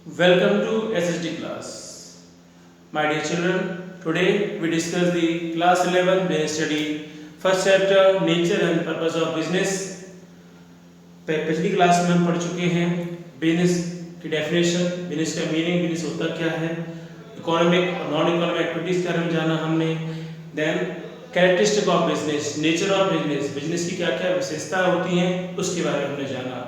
Welcome to SSD class. My dear children, today we discuss the class 11 business study, first chapter nature and purpose of business. पिछली class में हम पढ़ चुके हैं business की definition, business का meaning, business होता क्या है, इकोनॉमिक और नॉन इकोनॉमिक एक्टिविटीज के बारे में जाना हमने। Then characteristic of business, nature of business, business की क्या क्या विशेषता होती हैं उसके बारे में हमने जाना।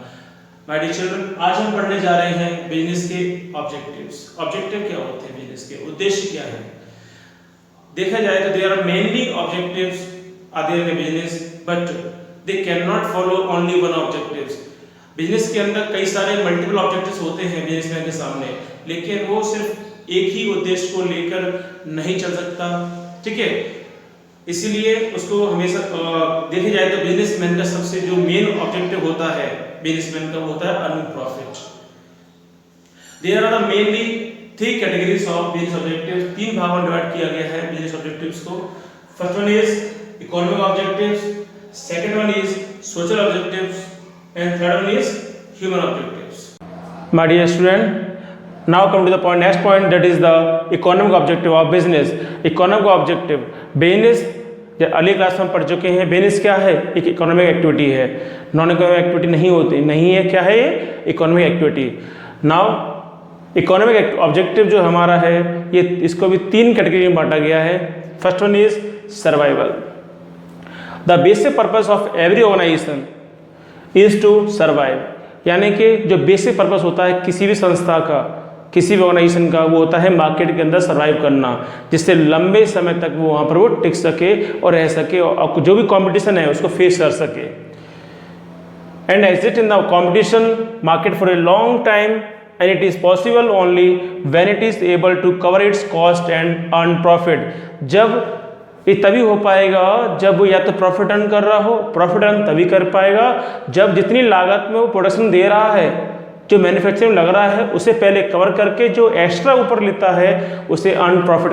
माय डियर चिल्ड्रन, आज हम पढ़ने जा रहे हैं बिजनेस के ऑब्जेक्टिव्स। ऑब्जेक्टिव क्या होते हैं बिजनेस के, उद्देश्य क्या है। देखा जाए तो there are mainly objectives are there in business, but they can not follow only one objectives. Business के अंदर कई सारे मल्टीपल ऑब्जेक्टिव्स होते हैं बिजनेसमैन के सामने, लेकिन वो सिर्फ एक ही उद्देश्य को लेकर नहीं चल सकता, ठीक है। इसीलिए उसको हमेशा देखा जाए तो बिजनेसमैन का सबसे जो मेन ऑब्जेक्टिव होता है बिजनेसमैन का होता है earning profit. There are mainly three categories of business objectives. तीन भागों में डिवाइड किया गया है बिजनेस ऑब्जेक्टिव्स को। First one is economic objectives, second one is social objectives and third one is human objectives. My dear student, now come to the point, next point, that is the economic objective of business. economic objective business, अगली class में पढ़ चुके हैं business क्या है, एक economic activity है, non economic activity नहीं है। क्या है ये? Economic activity. Now economic objective जो हमारा है ये इसको भी तीन कैटेगरी में बांटा गया है। First one is survival. The basic purpose of every organisation is to survive, यानी कि जो बेसिक पर्पस होता है किसी भी संस्था का, किसी भी ऑर्गेनाइजेशन का, वो होता है मार्केट के अंदर सर्वाइव करना, जिससे लंबे समय तक वो वहाँ पर वो टिक सके और रह सके और जो भी कंपटीशन है उसको फेस कर सके। And exist in the competition market for a long time and it is possible only when it is able to cover its cost and earn profit. जब ये तभी हो पाएगा जब वो या तो प्रॉफिट अर्न कर रहा हो, प्रॉफिट अर्न तभी कर पाएगा जब जितनी लागत में वो प्रोडक्शन दे रहा है, जो मैन्युफैक्चरिंग लग रहा है, उसे पहले कवर करके जो एक्स्ट्रा ऊपर लेता है उसे अर्न प्रॉफिट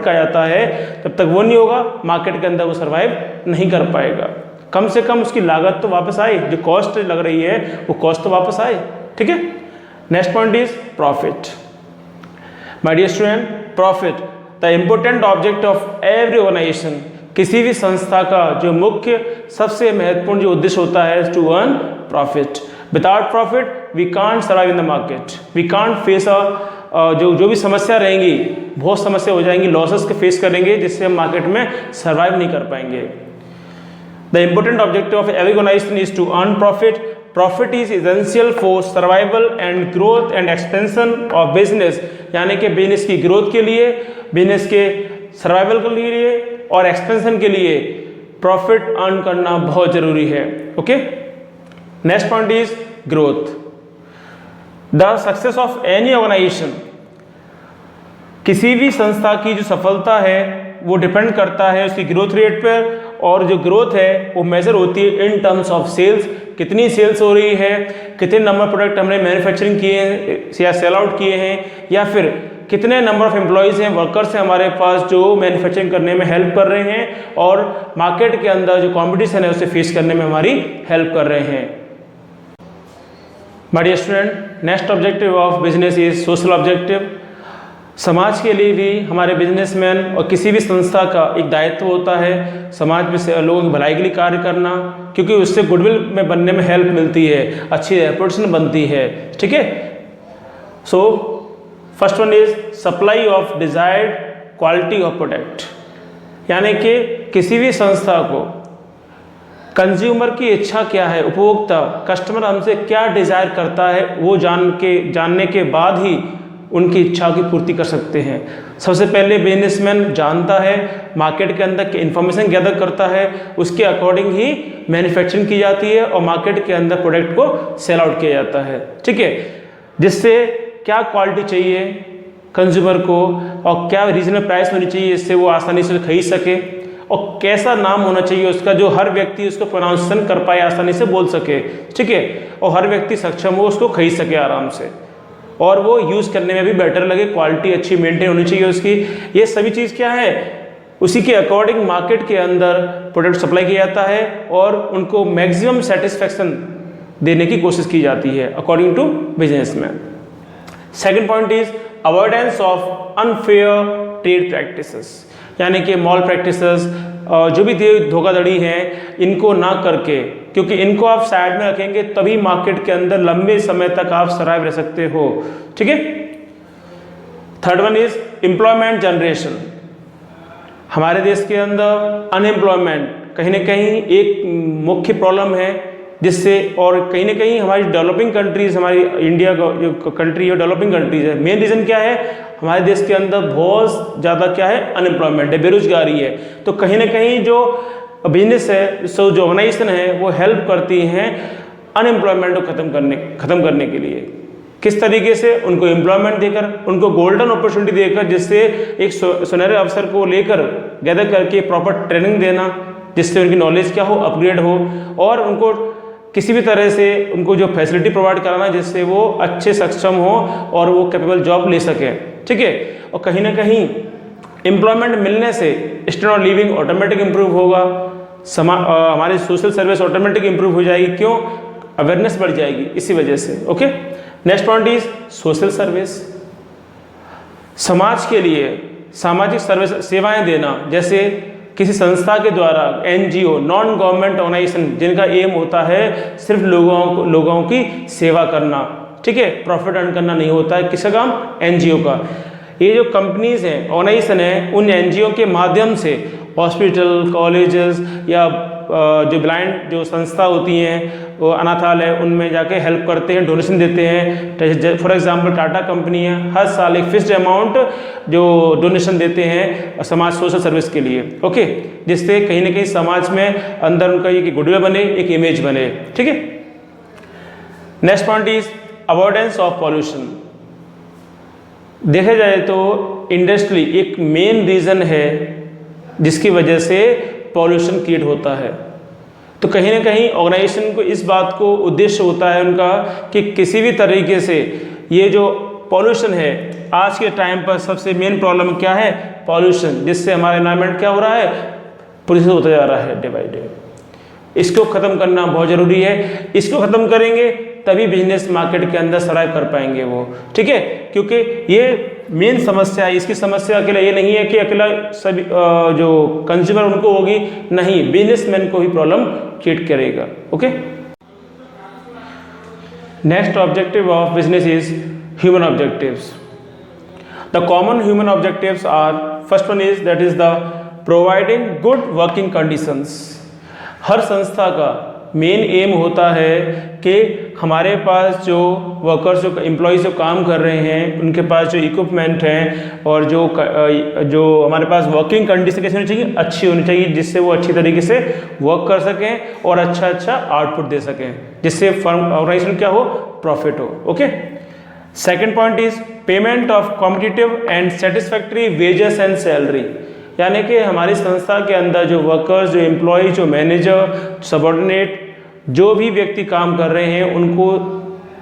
कहा जाता है। जब तक वो नहीं होगा मार्केट के अंदर वो सर्वाइव नहीं कर पाएगा। कम से कम उसकी लागत तो वापस आए, जो कॉस्ट लग रही है वो कॉस्ट तो वापस आए, ठीक है। Next point is profit. My dear student, profit the important object of every organisation. किसी भी संस्था का जो मुख्य सबसे महत्वपूर्ण जो उद्देश्य होता है to earn profit. Without profit we can't survive in the market, we can't face जो भी समस्या रहेंगी, बहुत समस्या हो जाएंगी, लॉसेस के फेस करेंगे, जिससे हम मार्केट में सर्वाइव नहीं कर पाएंगे। The important objective of every organisation is to earn profit. Profit is essential for survival and growth and expansion of business, यानी कि बिजनेस की ग्रोथ के लिए, बिजनेस के सर्वाइवल के लिए और एक्सपेंशन के लिए प्रॉफिट अर्न करना बहुत जरूरी है, okay. Next point is growth. The success of any organisation, किसी भी संस्था की जो सफलता है वो डिपेंड करता है उसकी ग्रोथ रेट पर, और जो ग्रोथ है वो मेजर होती है इन टर्म्स ऑफ सेल्स। कितनी सेल्स हो रही है, कितने नंबर प्रोडक्ट हमने मैन्युफैक्चरिंग किए हैं या सेल आउट किए हैं, या फिर कितने नंबर ऑफ एम्प्लॉयज़ हैं, वर्कर्स हैं हमारे पास जो मैन्युफैक्चरिंग करने में हेल्प कर रहे हैं और मार्केट के अंदर जो कंपटीशन है उसे फेस करने में हमारी हेल्प कर रहे हैं। My dear student, next objective of business is social objective. समाज के लिए भी हमारे बिजनेसमैन और किसी भी संस्था का एक दायित्व होता है समाज में से लोगों की भलाई के लिए कार्य करना, क्योंकि उससे गुडविल में बनने में हेल्प मिलती है, अच्छी रेपुटेशन बनती है, ठीक है। So first one is supply of desired quality of product, यानी कि किसी भी संस्था को कंज्यूमर की इच्छा क्या है, उपभोक्ता कस्टमर हमसे क्या डिजायर करता है वो जानने के बाद ही उनकी इच्छा की पूर्ति कर सकते हैं। सबसे पहले बिजनेसमैन जानता है, मार्केट के अंदर इंफॉर्मेशन गैदर करता है, उसके अकॉर्डिंग ही मैन्युफैक्चरिंग की जाती है और मार्केट के अंदर प्रोडक्ट को सेल आउट किया जाता है, ठीक है। जिससे क्या क्वालिटी चाहिए कंज्यूमर को और क्या रीजनेबल प्राइस होनी चाहिए जिससे वो आसानी से खरीद सके, और कैसा नाम होना चाहिए उसका जो हर व्यक्ति उसको प्रोनाउंसिएशन कर पाए, आसानी से बोल सके, ठीक है, और हर व्यक्ति सक्षम हो उसको खरीद सके आराम से, और वो यूज़ करने में भी बेटर लगे, क्वालिटी अच्छी मेंटेन होनी चाहिए उसकी। ये सभी चीज़ क्या है, उसी के अकॉर्डिंग मार्केट के अंदर प्रोडक्ट सप्लाई किया जाता है और उनको मैक्सिमम सेटिस्फैक्शन देने की कोशिश की जाती है according to businessman. Second point is avoidance of unfair trade practices, यानी कि मॉल प्रैक्टिसेस, जो भी धोखाधड़ी है इनको ना करके, क्योंकि इनको आप साइड में रखेंगे तभी मार्केट के अंदर लंबे समय तक आप सर्वाइव रह सकते हो। ठीक है। Third one is employment generation. हमारे देश के अंदर अनएम्प्लॉयमेंट कहीं ना कहीं एक मुख्य प्रॉब्लम है, जिससे और कहीं ना कहीं हमारी डेवलपिंग कंट्रीज, हमारी इंडिया जो कंट्री है डेवलपिंग कंट्रीज है, मेन रीज़न क्या है, हमारे देश के अंदर बहुत ज़्यादा क्या है, अनएम्प्लॉयमेंट है, बेरोजगारी है। तो कहीं ना कहीं जो बिजनेस है, जो ऑर्गेनाइजेशन है, वो हेल्प करती हैं अनएम्प्लॉयमेंट को ख़त्म करने के लिए। किस तरीके से? उनको एम्प्लॉयमेंट देकर, उनको गोल्डन अपॉर्चुनिटी देकर, जिससे एक सुनहरे अवसर को लेकर गैदर करके प्रॉपर ट्रेनिंग देना, जिससे उनकी नॉलेज क्या हो, अपग्रेड हो, और उनको किसी भी तरह से उनको जो फैसिलिटी प्रोवाइड कराना, जिससे वो अच्छे सक्षम हो और वो कैपेबल जॉब ले सकें। ठीक है। और कहीं ना कहीं एम्प्लॉयमेंट मिलने से standard of living automatic improve होगा, हमारी सोशल सर्विस ऑटोमेटिक इम्प्रूव हो जाएगी। क्यों? अवेयरनेस बढ़ जाएगी इसी वजह से। Okay. Next point is social service. समाज के लिए सामाजिक सर्विस सेवाएं देना, जैसे किसी संस्था के द्वारा, एनजीओ, नॉन गवर्नमेंट ऑर्गेनाइजेशन, जिनका एम होता है सिर्फ लोगों की सेवा करना। ठीक है। प्रॉफिट अर्न करना नहीं होता है, किसका काम? एनजीओ का। ये जो कंपनीज हैं, ऑर्गेनाइजेशन है, उन एनजीओ के माध्यम से हॉस्पिटल, कॉलेजेस या जो ब्लाइंड जो संस्था होती हैं, वो अनाथालय, उनमें जाके हेल्प करते हैं, डोनेशन देते हैं। फॉर एग्जांपल टाटा कंपनी है, हर साल एक फिक्स्ड अमाउंट जो डोनेशन देते हैं समाज सोशल सर्विस के लिए। ओके। जिससे कहीं ना कहीं समाज में अंदर उनका एक गुडविल बने, एक इमेज बने। ठीक है। Next point is avoidance of pollution. देखा जाए तो इंडस्ट्री एक मेन रीज़न है जिसकी वजह से पॉल्यूशन क्रिएट होता है। तो कहीं ना कहीं ऑर्गेनाइजेशन को इस बात को उद्देश्य होता है उनका कि किसी भी तरीके से ये जो पॉल्यूशन है, आज के टाइम पर सबसे मेन प्रॉब्लम क्या है? पॉल्यूशन, जिससे हमारा एनवायरनमेंट क्या हो रहा है? प्रदूषित होता जा रहा है डे बाई डे। इसको ख़त्म करना बहुत ज़रूरी है। इसको ख़त्म करेंगे तभी बिजनेस मार्केट के अंदर सर्वाइव कर पाएंगे वो। ठीक है। क्योंकि ये मेन समस्या है। इसकी समस्या अकेला ये नहीं है कि अकेला सभी जो कंज्यूमर उनको होगी, नहीं, बिजनेसमैन को भी प्रॉब्लम क्रिएट करेगा। Okay. Next objective of business is human objectives. The common human objectives are, first one is that is the providing good working conditions. हर संस्था का मेन एम होता है कि हमारे पास जो वर्कर्स, जो एम्प्लॉयज़ जो काम कर रहे हैं, उनके पास जो इक्विपमेंट हैं और जो हमारे पास वर्किंग कंडीशन कैसी होनी चाहिए? अच्छी होनी चाहिए, जिससे वो अच्छी तरीके से वर्क कर सकें और अच्छा आउटपुट दे सकें, जिससे फर्म ऑर्गेनाइजेशन क्या हो? प्रॉफिट हो। Okay. Second point is payment of competitive and satisfactory wages and salary. यानी कि हमारी संस्था के अंदर जो वर्कर्स, जो एम्प्लॉय, जो मैनेजर, सबऑर्डिनेट, जो भी व्यक्ति काम कर रहे हैं, उनको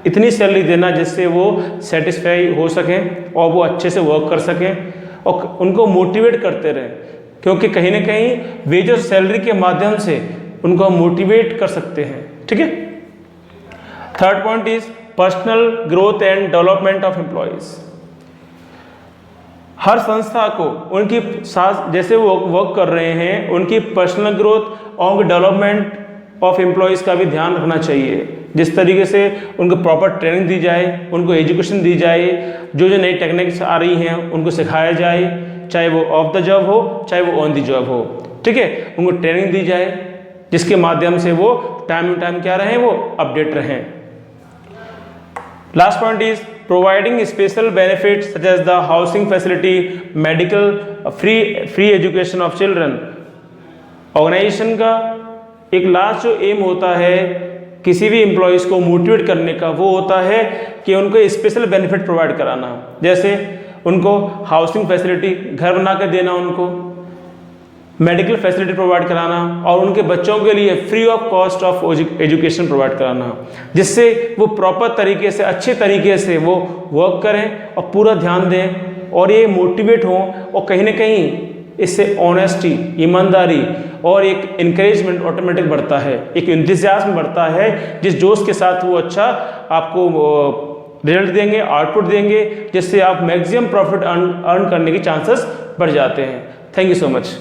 इतनी सैलरी देना जिससे वो सेटिस्फाई हो सकें और वो अच्छे से वर्क कर सकें और उनको मोटिवेट करते रहें, क्योंकि कहीं ना कहीं वेज और सैलरी के माध्यम से उनको हम मोटिवेट कर सकते हैं। ठीक है। Third point is personal growth and development of employees. हर संस्था को उनकी साथ जैसे वो वर्क कर रहे हैं, उनकी पर्सनल ग्रोथ और उनके डेवलपमेंट ऑफ एम्प्लॉयज़ का भी ध्यान रखना चाहिए। जिस तरीके से उनको प्रॉपर ट्रेनिंग दी जाए, उनको एजुकेशन दी जाए, जो नई टेक्निक्स आ रही हैं उनको सिखाया जाए, चाहे वो ऑफ द जॉब हो चाहे वो ऑन द जॉब हो। ठीक है। उनको ट्रेनिंग दी जाए जिसके माध्यम से वो टाइम टू टाइम क्या रहें, वो अपडेट रहें। Last point is providing special benefits such as the housing facility, medical, free education of children. Organisation का एक लास्ट जो एम होता है किसी भी एम्प्लॉयज़ को मोटिवेट करने का, वो होता है कि उनको स्पेशल बेनिफिट प्रोवाइड कराना, जैसे उनको हाउसिंग फैसिलिटी, घर बना के देना, उनको मेडिकल फैसिलिटी प्रोवाइड कराना और उनके बच्चों के लिए free of cost of education provide कराना, जिससे वो प्रॉपर तरीके से, अच्छे तरीके से वो वर्क करें और पूरा ध्यान दें और ये मोटिवेट हों। और कहीं ना कहीं इससे ऑनेस्टी, ईमानदारी और एक इनकरेजमेंट ऑटोमेटिक बढ़ता है, एक इंतज़ाज़्म बढ़ता है, जिस जोश के साथ वो अच्छा आपको रिजल्ट देंगे, आउटपुट देंगे, जिससे आप मैक्सिमम प्रॉफिट अर्न करने के चांसेस बढ़ जाते हैं। Thank you so much.